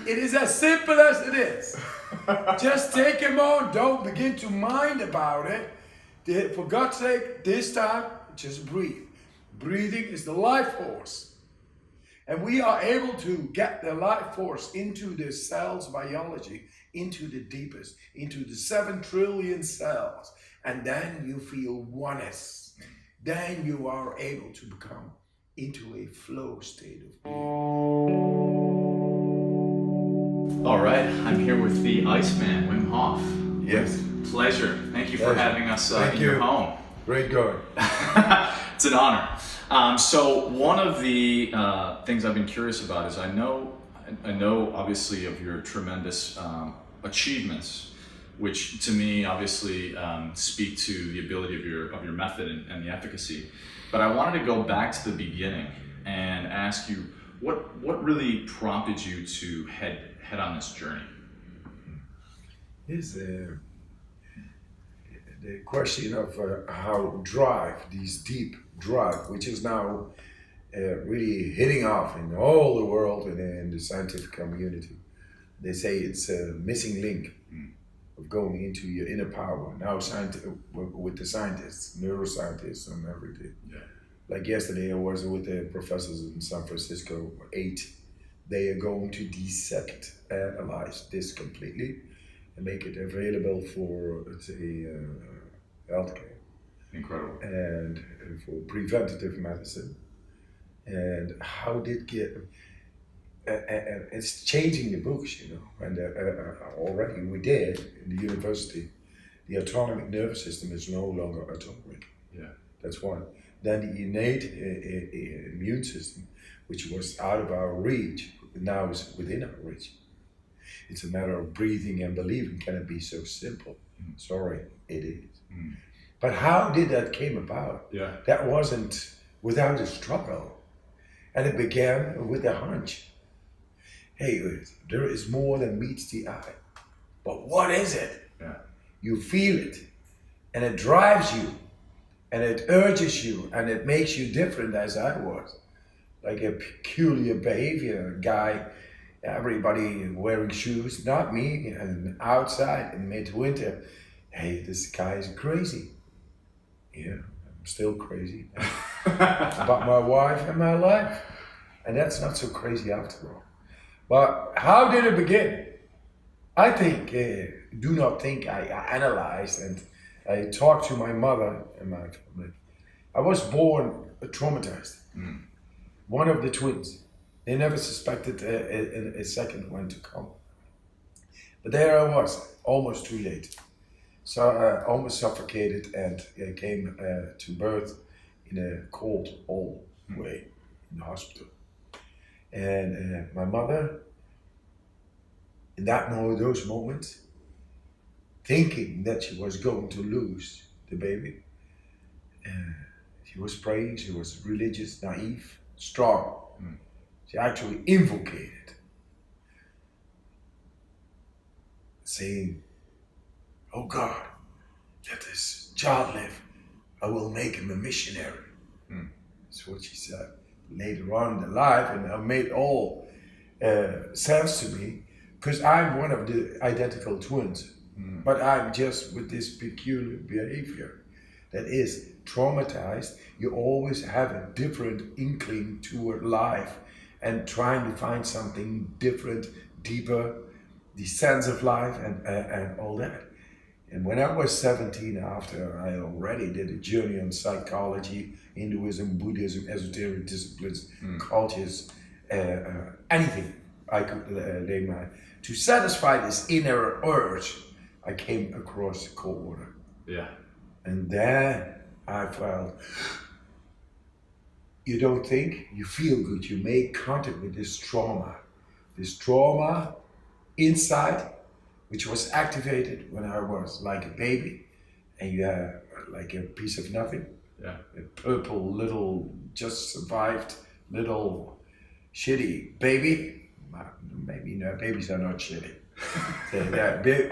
It is as simple as it is. Just take a moment. Don't begin to mind about it. For God's sake, this time, just breathe. Breathing is the life force. And we are able to get the life force into the cell's biology, into the deepest, into the 7 trillion cells. And then you feel oneness. Then you are able to become into a flow state of being. All right, I'm here with the Iceman, Wim Hof. Yes. Pleasure. Thank you for having us in your home. Great going. It's an honor. So one of the things I've been curious about is I know obviously of your tremendous achievements, which to me obviously speak to the ability of your method and the efficacy. But I wanted to go back to the beginning and ask you what really prompted you to head on this journey? Is the question of how this deep drive, which is now really hitting off in all the world and in the scientific community. They say it's a missing link of going into your inner power. Now with the scientists, neuroscientists and everything. Yeah. Like yesterday I was with the professors in San Francisco, 8. They are going to dissect, analyze this completely and make it available for, let's say, healthcare. Incredible. And for preventative medicine. And how did it's changing the books, you know. And already we did in the university, the autonomic nervous system is no longer autonomic. Yeah. That's one. Then the innate immune system, which was out of our reach, now is within our reach. It's a matter of breathing and believing. Can it be so simple? Sorry, it is. But how did that came about? Yeah. That wasn't without a struggle. And it began with a hunch. Hey, there is more than meets the eye. But what is it? Yeah. You feel it. And it drives you. And it urges you. And it makes you different as I was. Like a peculiar behavior guy, everybody wearing shoes, not me, and outside in midwinter. Hey, this guy is crazy. Yeah, I'm still crazy about my wife and my life. And that's not so crazy after all. But how did it begin? I think, do not think I analyzed and I talked to my mother and my family. I was born traumatized. One of the twins. They never suspected a second one to come. But there I was, almost too late. So almost suffocated and came to birth in a cold way in the hospital. And my mother, in those moments, thinking that she was going to lose the baby, she was praying, she was religious, naive, strong. She actually invocated, saying, "Oh God, let this child live. I will make him a missionary." That's what she said. Later on in life, and it made all sense to me, because I'm one of the identical twins, but I'm just with this peculiar behavior that is traumatized. You always have a different inkling toward life and trying to find something different, deeper, the sense of life and all that. And when I was 17, after I already did a journey on psychology, Hinduism, Buddhism, esoteric disciplines, cultures, anything I could lay my, to satisfy this inner urge, I came across cold water. Yeah. And then I felt, you don't think, you feel good, you make contact with this trauma inside, which was activated when I was like a baby, and you have like a piece of nothing, yeah, a purple little, just survived little shitty baby. Maybe no, babies are not shitty.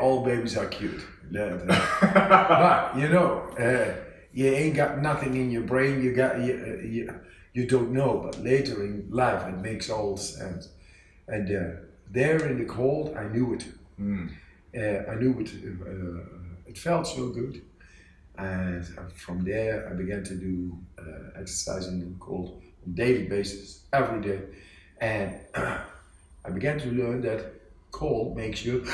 All babies are cute. But you know, you ain't got nothing in your brain. You don't know. But later in life, it makes all sense. And there in the cold, I knew it. Mm. I knew it. It felt so good, and from there I began to do exercise in the cold on a daily basis, every day, and I began to learn that cold makes you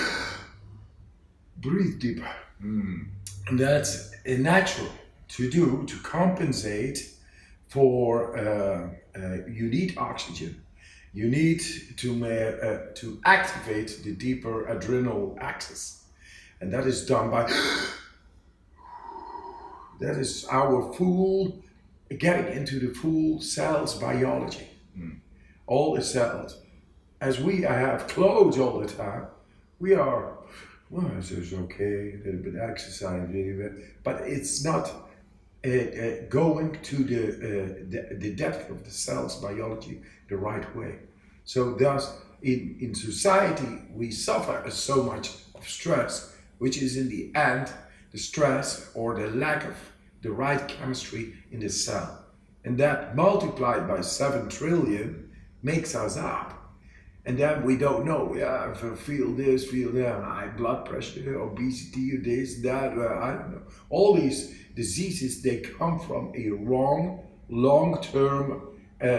breathe deeper. Mm. And that's natural to do to compensate for you need oxygen. You need to activate the deeper adrenal axis, and that is done by that is our full getting into the full cells biology. Mm. All the cells. As we have clothes all the time, we are, well, this is okay, a little bit of exercise, a little bit, but it's not going to the depth of the cell's biology the right way. So thus, in society, we suffer so much of stress, which is in the end, the stress or the lack of the right chemistry in the cell. And that multiplied by 7 trillion makes us up. And then we don't know, yeah, if I feel this, feel that, high blood pressure, obesity, this, that, I don't know. All these diseases, they come from a wrong, long-term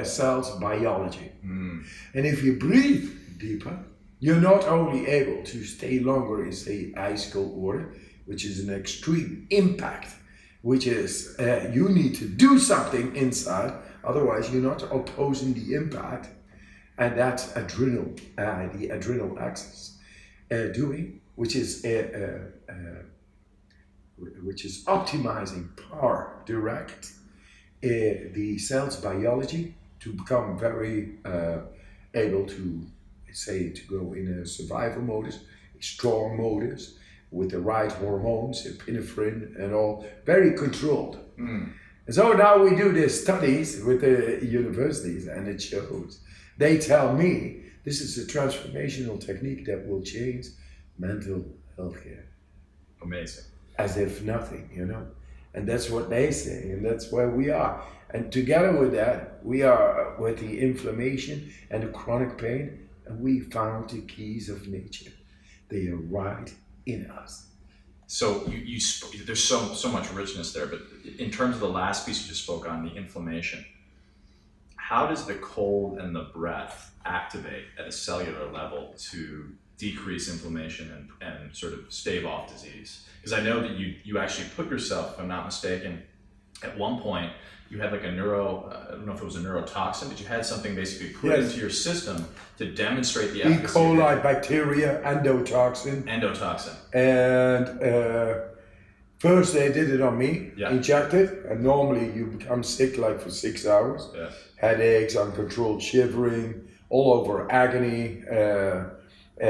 cells biology. Mm. And if you breathe deeper, you're not only able to stay longer in, say, ice cold water, which is an extreme impact, which is you need to do something inside, otherwise you're not opposing the impact. And that's adrenal, the adrenal axis doing, which is optimizing par direct the cell's biology to become very able to say to go in a survival modus, a strong modus with the right hormones, epinephrine and all, very controlled. Mm. And so now we do the studies with the universities, and it shows. They tell me this is a transformational technique that will change mental health care. Amazing. As if nothing, you know. And that's what they say, and that's where we are. And together with that, we are with the inflammation and the chronic pain, and we found the keys of nature. They are right in us. So there's so much richness there, but in terms of the last piece you just spoke on, the inflammation, how does the cold and the breath activate at a cellular level to decrease inflammation and sort of stave off disease? Because I know that you actually put yourself, if I'm not mistaken, at one point you had like I don't know if it was a neurotoxin, but you had something basically put into your system to demonstrate the efficacy. E. coli bacteria, endotoxin. Endotoxin. And first they did it on me, Yeah. injected, and normally you become sick like for 6 hours. Yes. Headaches, uncontrolled shivering, all over agony,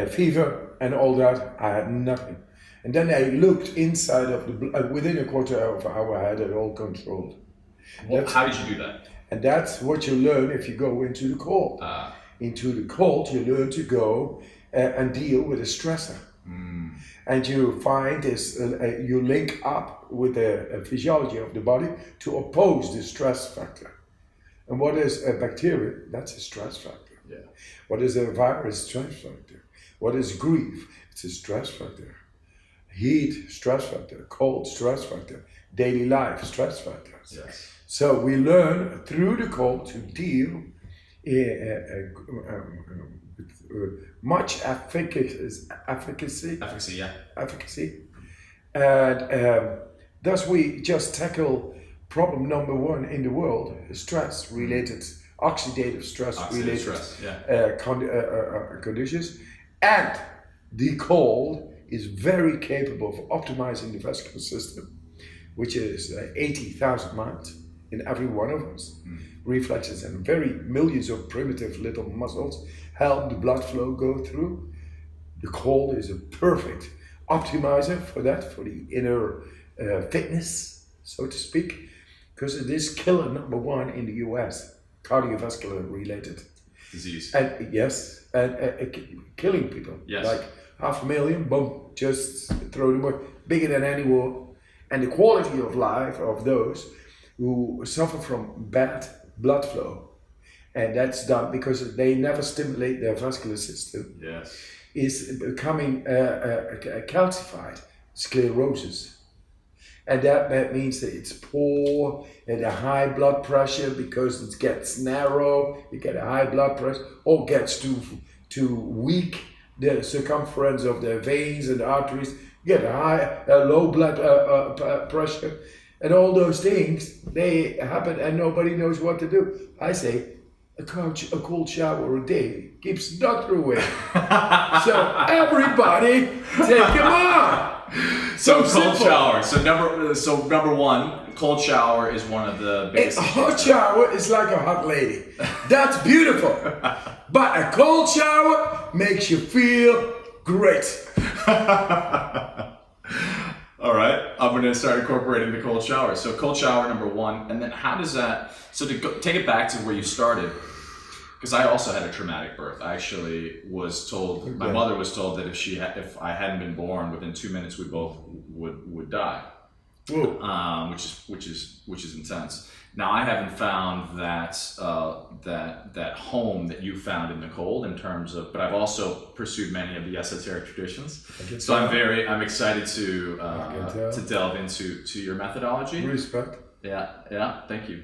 fever, and all that. I had nothing. And then I looked inside of the blood, within a quarter of an hour I had it all controlled. Well, how did you do that? And that's what you learn if you go into the cold. Into the cold, you learn to go and deal with a stressor. Mm. And you find this, you link up with the physiology of the body to oppose the stress factor. And what is a bacteria? That's a stress factor. Yeah. What is a virus? Stress factor. What is grief? It's a stress factor. Heat, stress factor. Cold, stress factor. Daily life, stress factors. Yes. So we learn through the cold to deal with much efficacy. And thus we just tackle problem number one in the world, stress related, oxidative stress related conditions. And the cold is very capable of optimizing the vascular system, which is 80,000 miles in every one of us. Reflexes and very millions of primitive little muscles help the blood flow go through. The cold is a perfect optimizer for that, for the inner fitness, so to speak, because it is killer number one in the US, cardiovascular related disease. And yes, and killing people. Yes. Like 500,000, boom, just throw them away, bigger than any war. And the quality of life of those who suffer from bad blood flow and that's done because they never stimulate their vascular system. Yes. Is becoming calcified, sclerosis. And that means that it's poor and a high blood pressure because it gets narrow, you get a high blood pressure, or gets too weak, the circumference of the veins and the arteries, you get a low blood pressure. And all those things, they happen and nobody knows what to do. I say, a cold shower a day keeps the doctor away. So everybody take them on. So cold shower. So number one, cold shower is one of the biggest. A hot shower is like a hot lady. That's beautiful. But a cold shower makes you feel great. All right, I'm going to start incorporating the cold shower. So cold shower, number one, and then how does that? So take it back to where you started, because I also had a traumatic birth. I actually was told, my mother was told that if I hadn't been born within 2 minutes, we both would die, which is intense. Now I haven't found that home that you found in the cold in terms of, but I've also pursued many of the esoteric traditions. So I'm excited to delve into your methodology. Respect. Yeah. Thank you.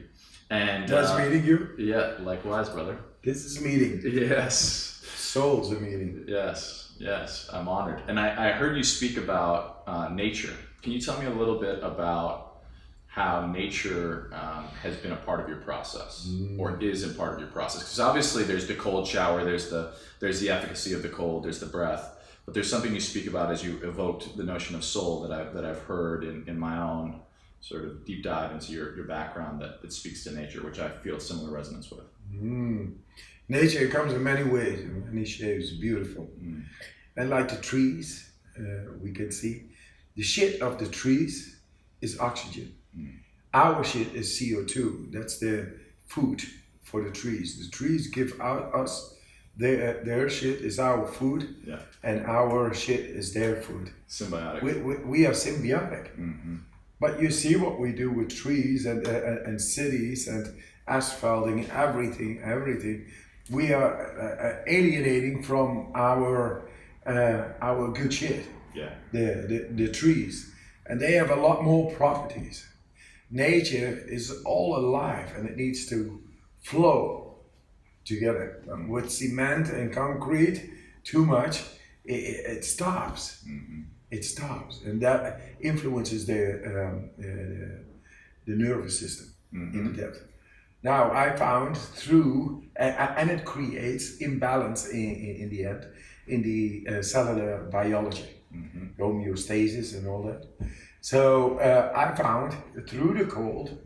And nice meeting you. Yeah, likewise, brother. This is meeting. Yes. Souls are meeting. Yes. I'm honored. And I heard you speak about nature. Can you tell me a little bit about how nature has been a part of your process, or is a part of your process? Because obviously there's the cold shower, there's the efficacy of the cold, there's the breath, but there's something you speak about as you evoked the notion of soul that I've heard in my own sort of deep dive into your background that speaks to nature, which I feel similar resonance with. Nature comes in many ways, in many shapes, beautiful. And like the trees, we can see, the shit of the trees is oxygen. Our shit is CO2. That's the food for the trees. The trees give out us their shit is our food, and our shit is their food. Symbiotic. We are symbiotic. But you see what we do with trees and cities and asphalting, everything. We are alienating from our good shit. The trees, and they have a lot more properties. Nature is all alive and it needs to flow together. With cement and concrete, too much, it stops. It stops, and that influences the nervous system in the depth. Now I found through, and it creates imbalance in the end, in the cellular biology, homeostasis and all that. So I found through the cold,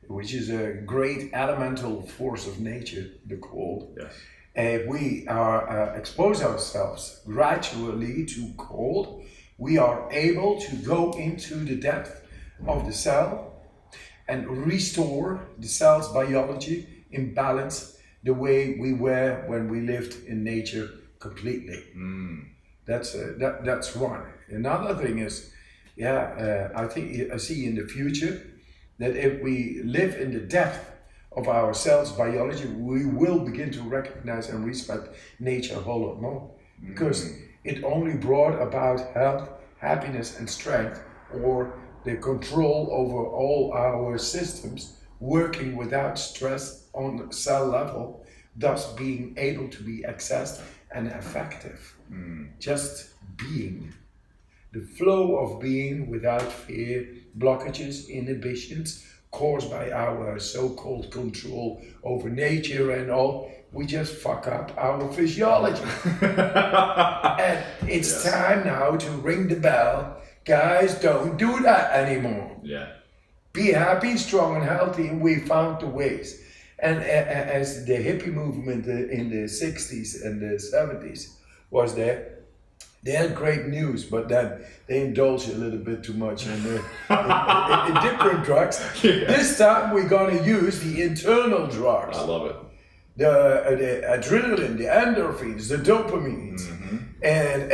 which is a great elemental force of nature, the cold, we are expose ourselves gradually to cold, we are able to go into the depth of the cell and restore the cell's biology in balance the way we were when we lived in nature completely. That's one. Another thing is, I see in the future that if we live in the depth of our cell's biology, we will begin to recognize and respect nature a whole lot more, because it only brought about health, happiness and strength, or the control over all our systems working without stress on the cell level, thus being able to be accessed and effective. Just being. The flow of being without fear, blockages, inhibitions caused by our so-called control over nature and all, we just fuck up our physiology. And it's time now to ring the bell. Guys, don't do that anymore. Be happy, strong and healthy, and we found the ways. And as the hippie movement in the 60s and the 70s was there, they had great news, but then they indulged a little bit too much in different drugs. This time we're going to use the internal drugs. I love it. The adrenaline, the endorphins, the dopamines. And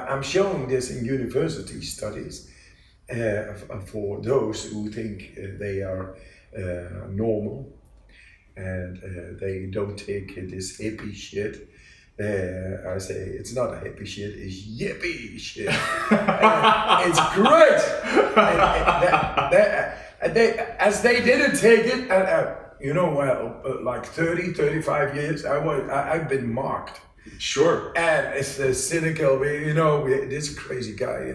I'm showing this in university studies for those who think they are normal. and they don't take this hippie shit. I say it's not a hippie shit, it's yippie shit. It's great. And as they didn't take it, like 30, 35 years, I've been mocked. Sure. And it's a cynical, this crazy guy.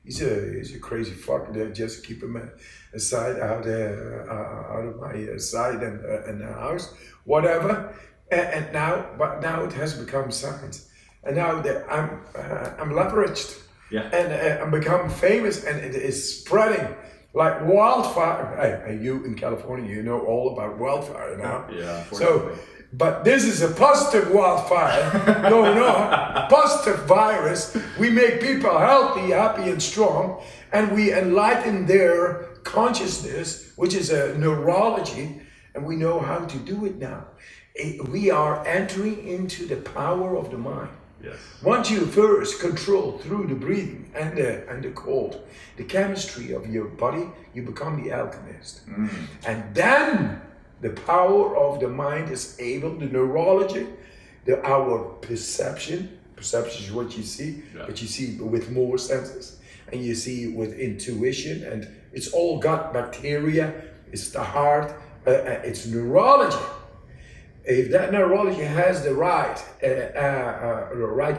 He's a crazy fucker. They just keep him aside out of my sight and the house, whatever. And now it has become science, and now that I'm leveraged, and I'm become famous, and it is spreading like wildfire. Hey, you in California, you know all about wildfire now. Yeah. So, but this is a positive wildfire going on, positive virus. We make people healthy, happy, and strong, and we enlighten their consciousness, which is a neurology, and we know how to do it now. We are entering into the power of the mind. Yes. Once you first control through the breathing and the cold, the chemistry of your body, you become the alchemist. And then the power of the mind is able, the neurology, our perception is what you see, but you see with more senses, and you see with intuition, and it's all gut bacteria, it's the heart, it's neurology. If that neurology has the right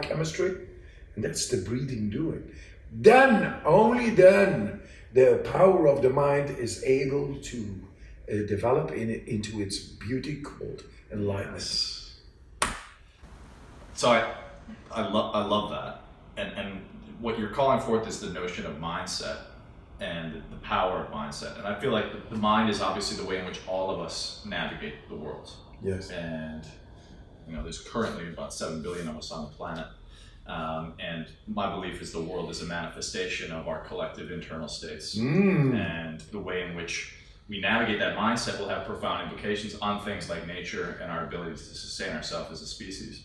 chemistry, and that's the breathing doing, then, only then, the power of the mind is able to develop into its beauty called enlightenment. So I love that, and what you're calling forth is the notion of mindset and the power of mindset, and I feel like the mind is obviously the way in which all of us navigate the world. Yes. And there's currently about 7 billion of us on the planet. And my belief is the world is a manifestation of our collective internal states. And the way in which we navigate that mindset will have profound implications on things like nature and our ability to sustain ourselves as a species.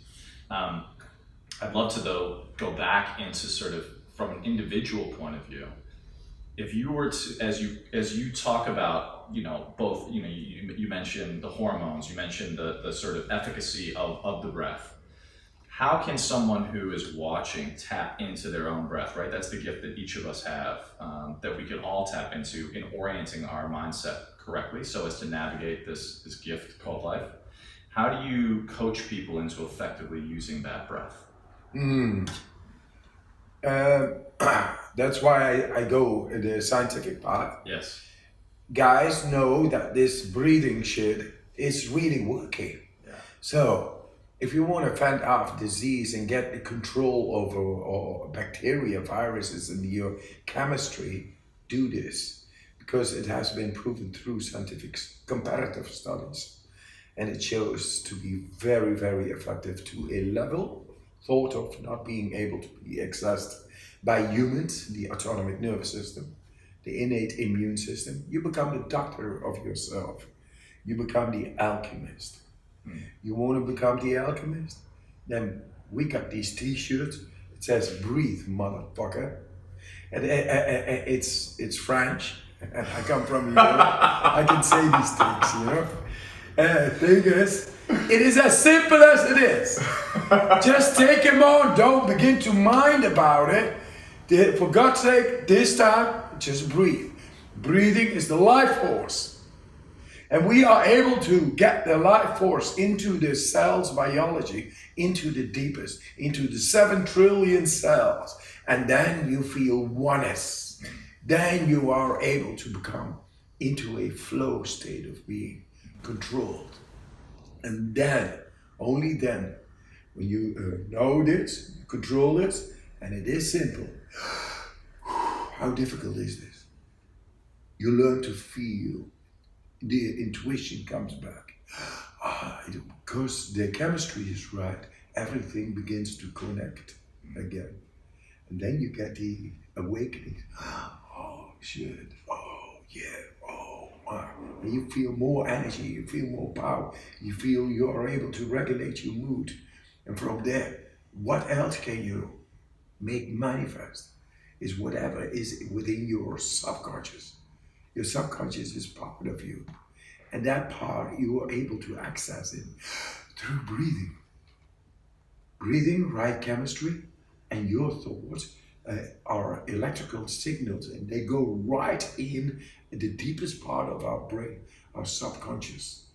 I'd love to, though, go back into sort of from an individual point of view. If you were to, as you talk about, both, you mentioned the hormones, you mentioned the sort of efficacy of the breath. How can someone who is watching tap into their own breath, right? That's the gift that each of us have, that we can all tap into in orienting our mindset correctly so as to navigate this gift called life. How do you coach people into effectively using that breath? That's why I go in the scientific path. Yes. Guys know that this breathing shit is really working. Yeah. So if you want to fend off disease and get the control over or bacteria, viruses in your chemistry, do this, because it has been proven through scientific comparative studies, and it shows to be very, very effective to a level thought of not being able to be accessed by humans, the autonomic nervous system, the innate immune system. You become the doctor of yourself. You become the alchemist. You want to become the alchemist? Then we got these t-shirts. It says, "Breathe, motherfucker." And it's French. And I come from Europe. I can say these things, Thing is, it is as simple as it is. Just take them on. Don't begin to mind about it. For God's sake, this time, just breathe. Breathing is the life force. And we are able to get the life force into the cell's biology, into the deepest, into the 7 trillion cells. And then you feel oneness. Then you are able to become into a flow state of being controlled. And then, only then, when you know this, control this, and it is simple. How difficult is this? You learn to feel. The intuition comes back. Because the chemistry is right, everything begins to connect again. And then you get the awakening. Oh, shit. Oh, yeah. Oh, wow. And you feel more energy. You feel more power. You feel you are able to regulate your mood. And from there, what else can you make manifest? Is whatever is within your subconscious. Your subconscious is part of you. And that part you are able to access it through breathing. Breathing, right chemistry, and your thoughts are electrical signals, and they go right in the deepest part of our brain, our subconscious.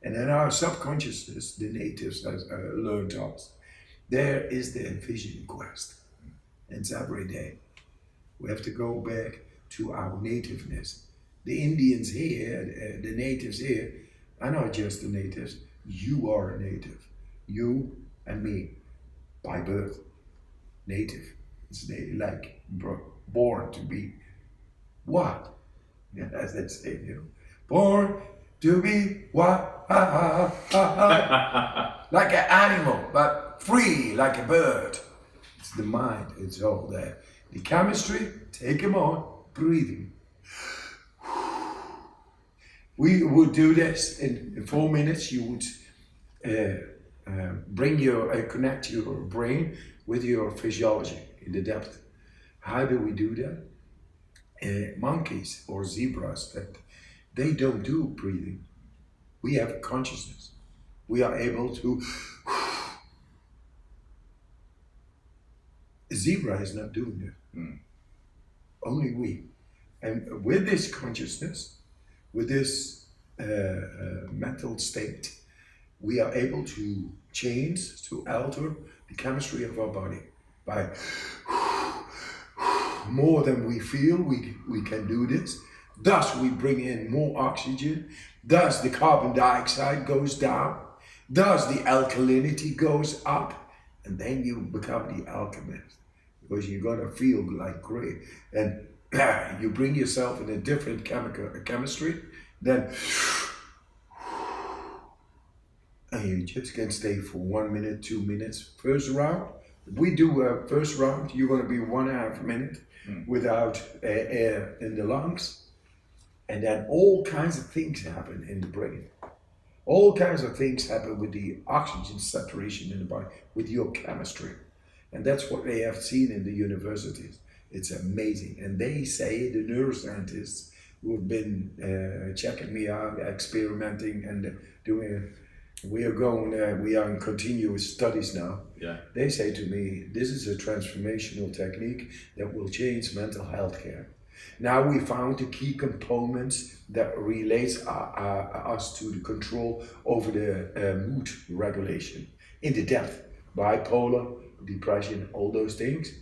And in our subconsciousness, the natives has learned us. There is the vision quest. It's every day. We have to go back to our nativeness. The Indians here, the natives here, are not just the natives. You are a native. You and me, by birth, native. It's like born to be what? Yeah, as they say, born to be what? Like an animal, but free, like a bird. It's the mind, it's all there. The chemistry, take them on, breathing. We would do this in 4 minutes. You would connect your brain with your physiology in the depth. How do we do that? Monkeys or zebras, they don't do breathing. We have consciousness. We are able to. A zebra is not doing that. Only we. And with this consciousness, with this mental state, we are able to change, to alter the chemistry of our body by more than we feel. We can do this. Thus, we bring in more oxygen. Thus, the carbon dioxide goes down. Thus, the alkalinity goes up. And then you become the alchemist, because you're gonna feel like great. And you bring yourself in a different chemistry, then and you just can stay for 1 minute, 2 minutes. First round, if we do a first round, you're gonna be 1.5 minutes without air in the lungs. And then all kinds of things happen in the brain. All kinds of things happen with the oxygen saturation in the body, with your chemistry. And that's what they have seen in the universities. It's amazing. And they say, the neuroscientists who have been checking me out, experimenting and doing, we are in continuous studies now. Yeah. They say to me, this is a transformational technique that will change mental health care. Now we found the key components that relates us to the control over the mood regulation in the depth, bipolar, depression, all those things.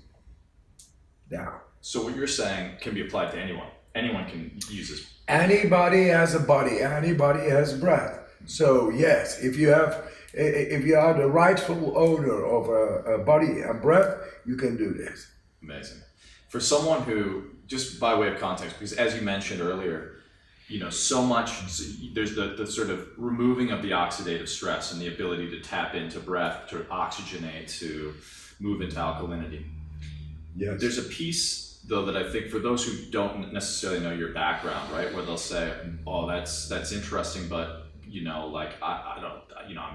Now, so what you're saying can be applied to anyone. Anyone can use this. Anybody has a body. Anybody has breath. So yes, if you are the rightful owner of a body and breath, you can do this. Amazing. For someone who, just by way of context, because as you mentioned earlier, so much, there's the sort of removing of the oxidative stress and the ability to tap into breath, to oxygenate, to move into alkalinity. Yes. There's a piece, though, that I think for those who don't necessarily know your background, right, where they'll say, oh, that's interesting, but,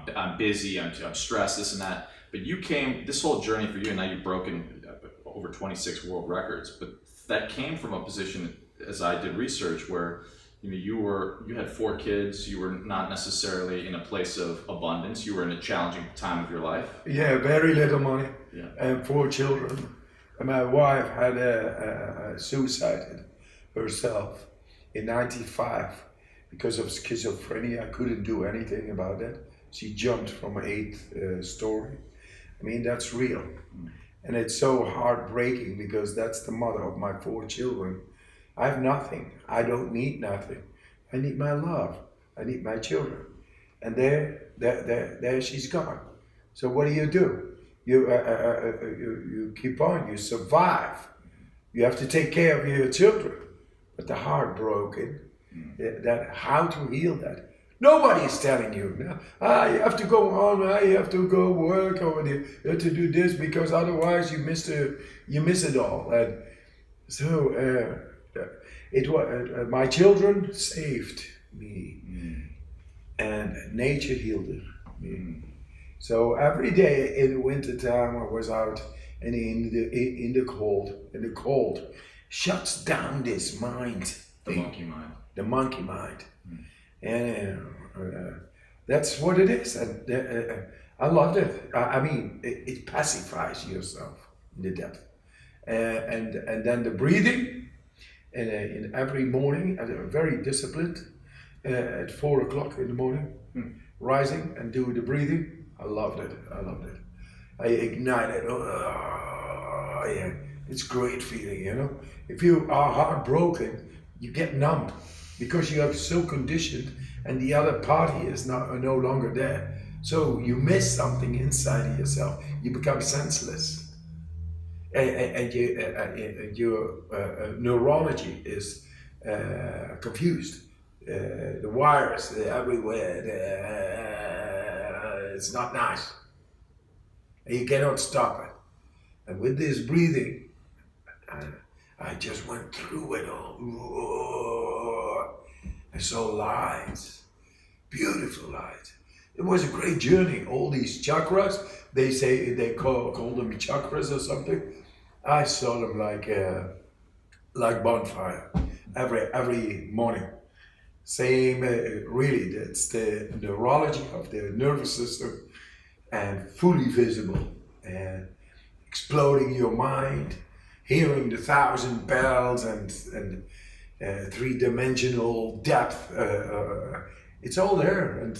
I'm busy, I'm stressed, this and that. But you came, this whole journey for you, and now you've broken over 26 world records, but that came from a position, as I did research, where you had 4 kids, you were not necessarily in a place of abundance, you were in a challenging time of your life. Yeah, very little money, yeah. And 4 children. And my wife had suicided herself in '95 because of schizophrenia. I couldn't do anything about it. She jumped from 8th story. I mean, that's real. And it's so heartbreaking because that's the mother of my 4 children. I have nothing. I don't need nothing. I need my love. I need my children. And there she's gone. So what do? You keep on. You survive. You have to take care of your children. But the heartbroken, that how to heal that. Nobody is telling you, you have to go on, you have to go work, or you have to do this, because otherwise you miss it all. And so it was my children saved me, and nature healed me. So every day in the winter time I was out and in the cold, and the cold shuts down this mind. The monkey mind. The monkey mind. and that's what it is. And I loved it. I mean, it pacifies yourself in the depth, and then the breathing, and in every morning, very disciplined, at 4 o'clock in the morning, rising and do the breathing. I loved it. I loved it. I ignited. Oh, yeah, it's great feeling, you know. If you are heartbroken, you get numb because you are so conditioned, and the other party is no longer there. So you miss something inside of yourself. You become senseless, and your neurology is confused. The wires everywhere. It's not nice, and you cannot stop it. And with this breathing, I just went through it all. I saw lights, beautiful lights. It was a great journey. All these chakras, they say they call them chakras or something. I saw them like bonfire every morning. Same, really. That's the neurology of the nervous system, and fully visible, and exploding your mind, hearing the 1,000 bells and three-dimensional depth. It's all there, and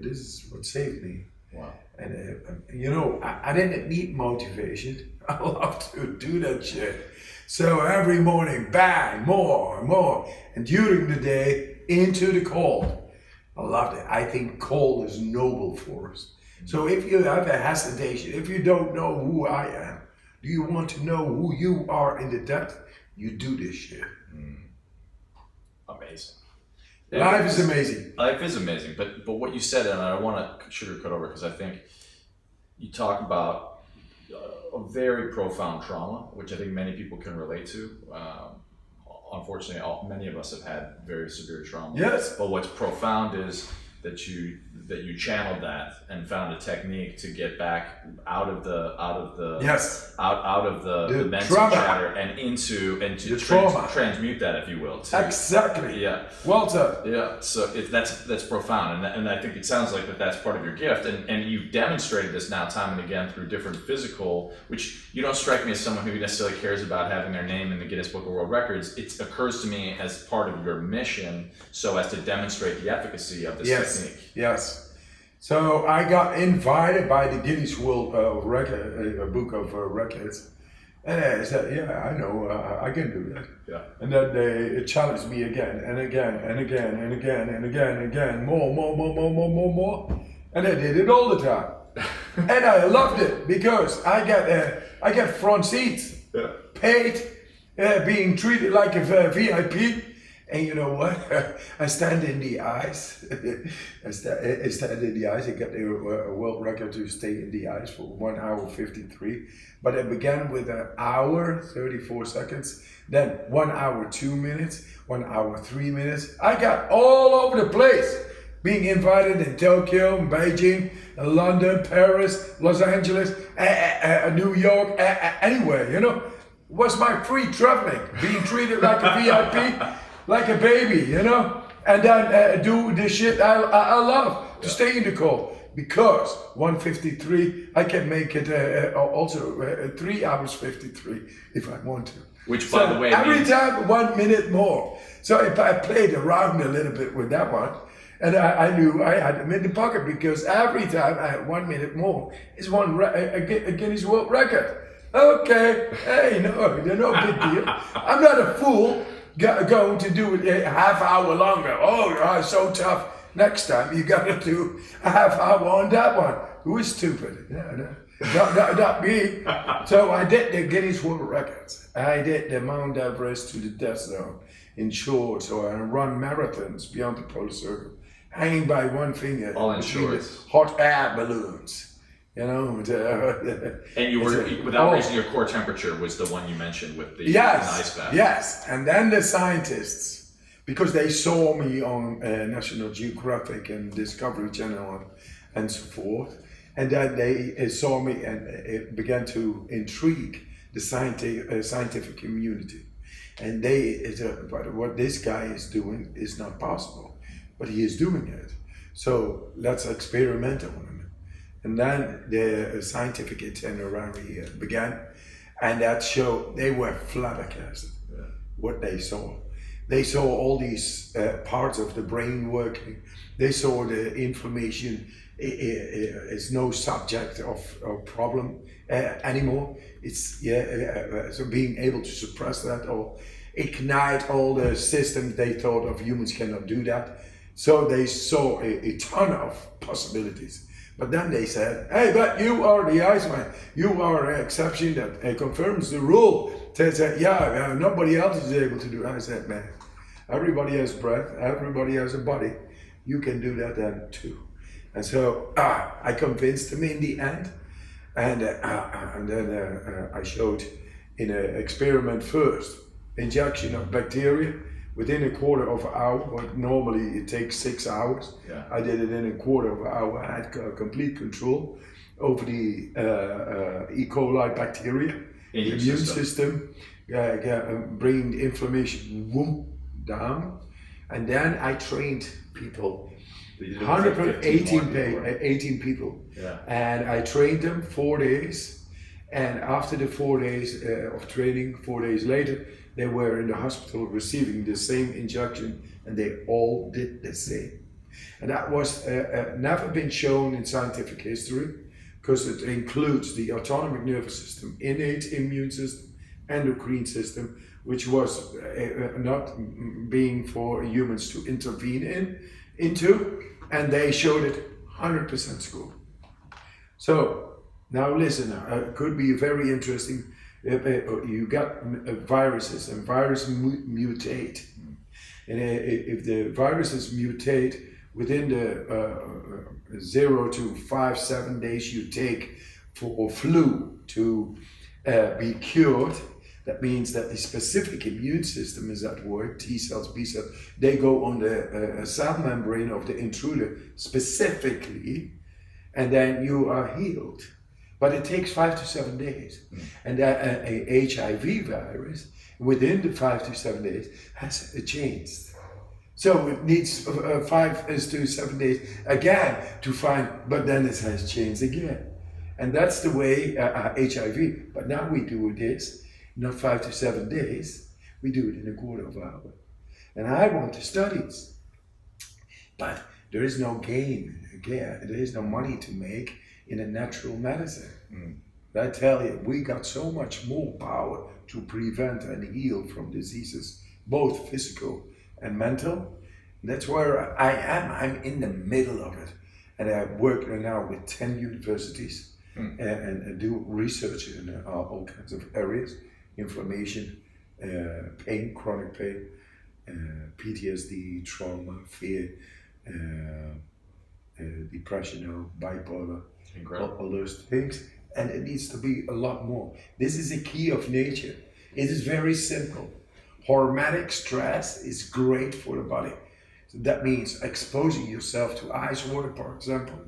this is what saved me. Wow. And you know, I didn't need motivation. I love to do that shit. So every morning, bang, more and more, and during the day, into the cold. I loved it. I think cold is noble for us. So if you have a hesitation, if you don't know who I am, do you want to know who you are in the depth? You do this shit. Amazing. Life is amazing. Life is amazing, but what you said, and I don't want to sugarcoat over, because I think you talk about a very profound trauma, which I think many people can relate to. Unfortunately, many of us have had very severe trauma. Yes. But what's profound is that you channeled that and found a technique to get back out of the Yes. out of the mental trauma. chatter and into The trauma. transmute that, if you will. To, Exactly. Yeah. Well done. Yeah, so that's profound, and I think it sounds like that's part of your gift, and you've demonstrated this now time and again through different physical, which you don't strike me as someone who necessarily cares about having their name in the Guinness Book of World Records. It occurs to me as part of your mission, so as to demonstrate the efficacy of this technique. Yes. So I got invited by the Guinness World Book of Records. And I said, yeah, I know, I can do that. Yeah. And then they challenged me again and again and again and again and again and again, more. And I did it all the time. And I loved it because I get front seats, paid, being treated like a VIP. And you know what? I stand in the ice. I stand in the ice. I got the world record to stay in the ice for 1 hour 53. But I began with an hour 34 seconds, then 1 hour 2 minutes, 1 hour 3 minutes. I got all over the place, being invited in Tokyo, Beijing, London, Paris, Los Angeles, New York, anywhere. You know, it was my free traveling, being treated like a VIP. Like a baby, you know, and then do the shit I love, to stay in the cold, because 1:53 I can make it also 3 hours 53 if I want to. Which, by the way, every means... time 1 minute more. So if I played around a little bit with that one, and I knew I had them in the pocket, because every time I had 1 minute more is a Guinness World Record. Okay, hey, no big deal. I'm not a fool. Going to do it a half hour longer. Oh, so tough. Next time you gotta do a half hour on that one. Who is stupid? No, not me. So I did the Guinness World Records. I did the Mount Everest to the death zone in shorts, or I run marathons beyond the polar circle, hanging by one finger. All in shorts. Hot air balloons. You know, and you were, without raising your core temperature, was the one you mentioned with the ice bath. Yes, and then the scientists, because they saw me on National Geographic and Discovery Channel and so forth, and then they saw me, and it began to intrigue the scientific community. And but what this guy is doing is not possible, but he is doing it. So let's experiment on him. And then the scientific itinerary began, and that showed they were flabbergasted what they saw. They saw all these parts of the brain working. They saw the inflammation is no subject of problem anymore. It's so being able to suppress that or ignite all the systems they thought of humans cannot do that. So they saw a ton of possibilities. But then they said, hey, but you are the Iceman. You are an exception that confirms the rule. They said, yeah, nobody else is able to do it. I said, man, everybody has breath, everybody has a body. You can do that then too. And so I convinced them in the end. And then I showed in an experiment first, injection of bacteria within a quarter of an hour, but normally it takes 6 hours. Yeah. I did it in a quarter of an hour. I had complete control over the E. coli bacteria, the immune system, bringing the inflammation down. And then I trained people, 18 people. Yeah. And I trained them 4 days. And after the 4 days of training, 4 days later, they were in the hospital receiving the same injection, and they all did the same. And that was never been shown in scientific history, because it includes the autonomic nervous system, innate immune system, endocrine system, which was not being for humans to intervene into, and they showed it 100% score. So now listen, it could be very interesting. You got viruses, and viruses mutate. And if the viruses mutate within the 0 to 5, 7 days you take for flu to be cured, that means that the specific immune system is at work, T cells, B cells, they go on the cell membrane of the intruder specifically, and then you are healed. But it takes 5 to 7 days. And a HIV virus, within the 5 to 7 days, has changed. So it needs 5 to 7 days again to find, but then it has changed again. And that's the way HIV, but now we do this, not 5 to 7 days, we do it in a quarter of an hour. And I want to study it. But there is no gain, there is no money to make in a natural medicine. I tell you, we got so much more power to prevent and heal from diseases, both physical and mental. That's where I am. I'm in the middle of it. And I work now with 10 universities and do research in all kinds of areas. Inflammation, pain, chronic pain, PTSD, trauma, fear, depression, bipolar, all those things. And it needs to be a lot more. This is a key of nature. It is very simple. Hormetic stress is great for the body. So that means exposing yourself to ice water, for example,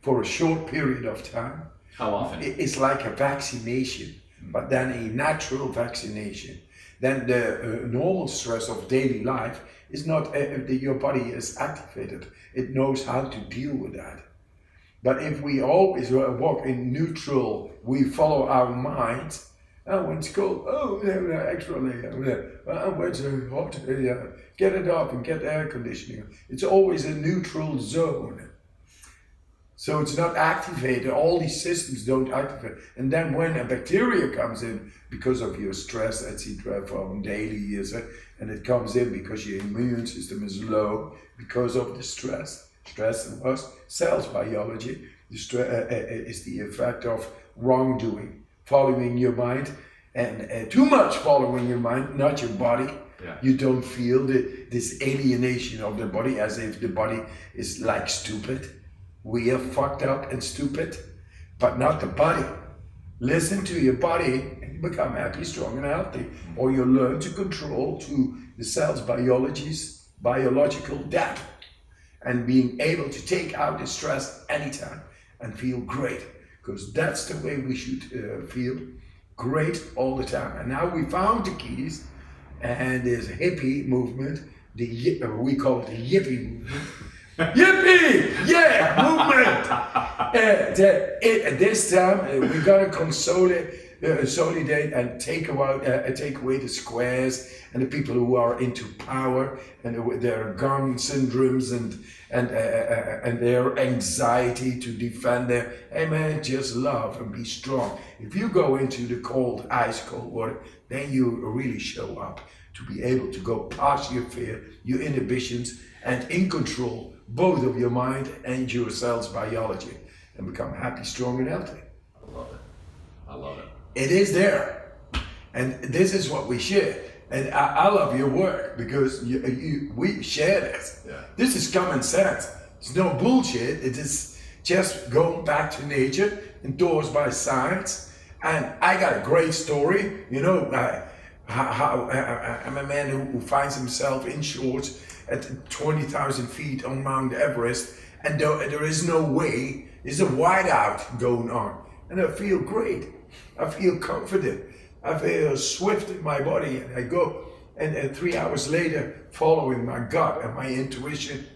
for a short period of time. How often? It's like a vaccination, but then a natural vaccination. Then the normal stress of daily life is not, your body is activated. It knows how to deal with that. But if we always walk in neutral, we follow our mind. Oh, when it's cold, extra layer. When it's hot, get it up and get air conditioning. It's always a neutral zone. So it's not activated. All these systems don't activate. And then when a bacteria comes in because of your stress, etc., from daily years, and it comes in because your immune system is low because of the stress. Stress was cells biology. The is the effect of wrongdoing, following your mind, and too much following your mind, not your body. Yeah. You don't feel this alienation of the body as if the body is like stupid. We are fucked up and stupid, but not the body. Listen to your body and you become happy, strong and healthy. Or you learn to control to the cell's biological depth and being able to take out the stress anytime and feel great. Because that's the way we should feel great all the time. And now we found the keys and there's a hippie movement. We call it the yippie movement. Yippee! Yeah, movement. This time we're gonna consolidate and take away the squares and the people who are into power and with their gun syndromes and their anxiety to defend their. Hey man, just love and be strong. If you go into the cold, ice cold water, then you really show up to be able to go past your fear, your inhibitions, and in control both of your mind and your cell's biology, and become happy, strong, and healthy. I love it. I love it. It is there, and this is what we share. And I love your work because we share this. Yeah. This is common sense. It's no bullshit. It is just going back to nature, endorsed by science. And I got a great story. You know, I'm a man who finds himself in shorts at 20,000 feet on Mount Everest, and there is no way. There's a whiteout going on, and I feel great. I feel confident. I feel swift in my body, and I go. And 3 hours later, following my gut and my intuition,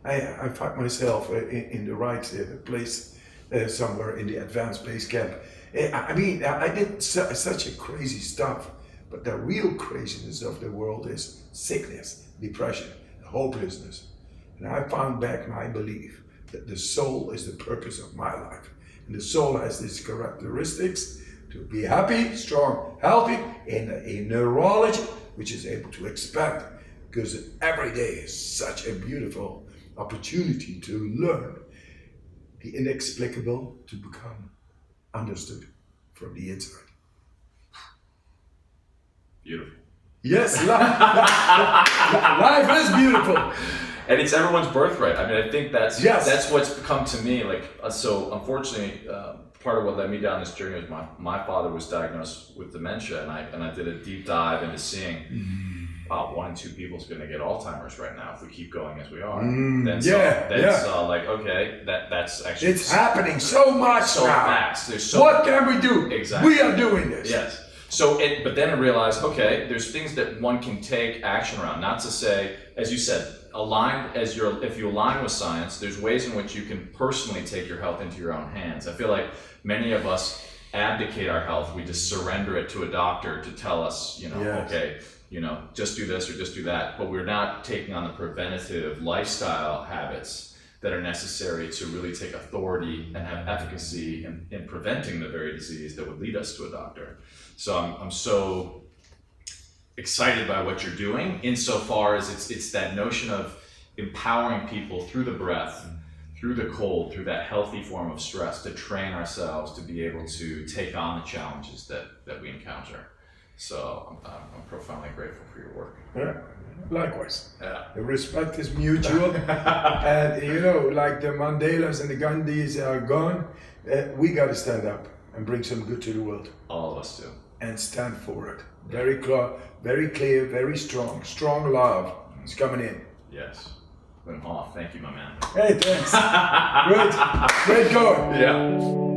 I find myself in the right place somewhere in the advanced base camp. I mean, I did such a crazy stuff, but the real craziness of the world is sickness, depression, hopelessness. And I found back my belief that the soul is the purpose of my life. And the soul has these characteristics to be happy, strong, healthy, in a neurology which is able to expand. Because every day is such a beautiful opportunity to learn the inexplicable to become understood from the inside. Beautiful. Yes, life is beautiful. And it's everyone's birthright. I mean, I think that's what's come to me. Like, so unfortunately, part of what led me down this journey was my father was diagnosed with dementia, and I did a deep dive into seeing, wow, 1 in 2 people's going to get Alzheimer's right now if we keep going as we are. Like, okay, that's actually it's happening so much so now. fast. There's what can we do? Exactly. We are doing this. Yes. So, but then I realized, okay, there's things that one can take action around. Not to say, as you said, if you align with science, there's ways in which you can personally take your health into your own hands. I feel like many of us abdicate our health. We just surrender it to a doctor to tell us, okay, just do this or just do that. But we're not taking on the preventative lifestyle habits that are necessary to really take authority and have efficacy in preventing the very disease that would lead us to a doctor. So I'm so excited by what you're doing, insofar as it's that notion of empowering people through the breath, through the cold, through that healthy form of stress, to train ourselves to be able to take on the challenges that we encounter. So I'm profoundly grateful for your work. Yeah, likewise. Yeah. The respect is mutual. And like the Mandelas and the Gandhis are gone, we got to stand up and bring some good to the world. All of us do. And stand for it. Very clear, very strong. Strong love is coming in. Yes. Wim Hof, thank you, my man. Hey, thanks. Great going. Yeah.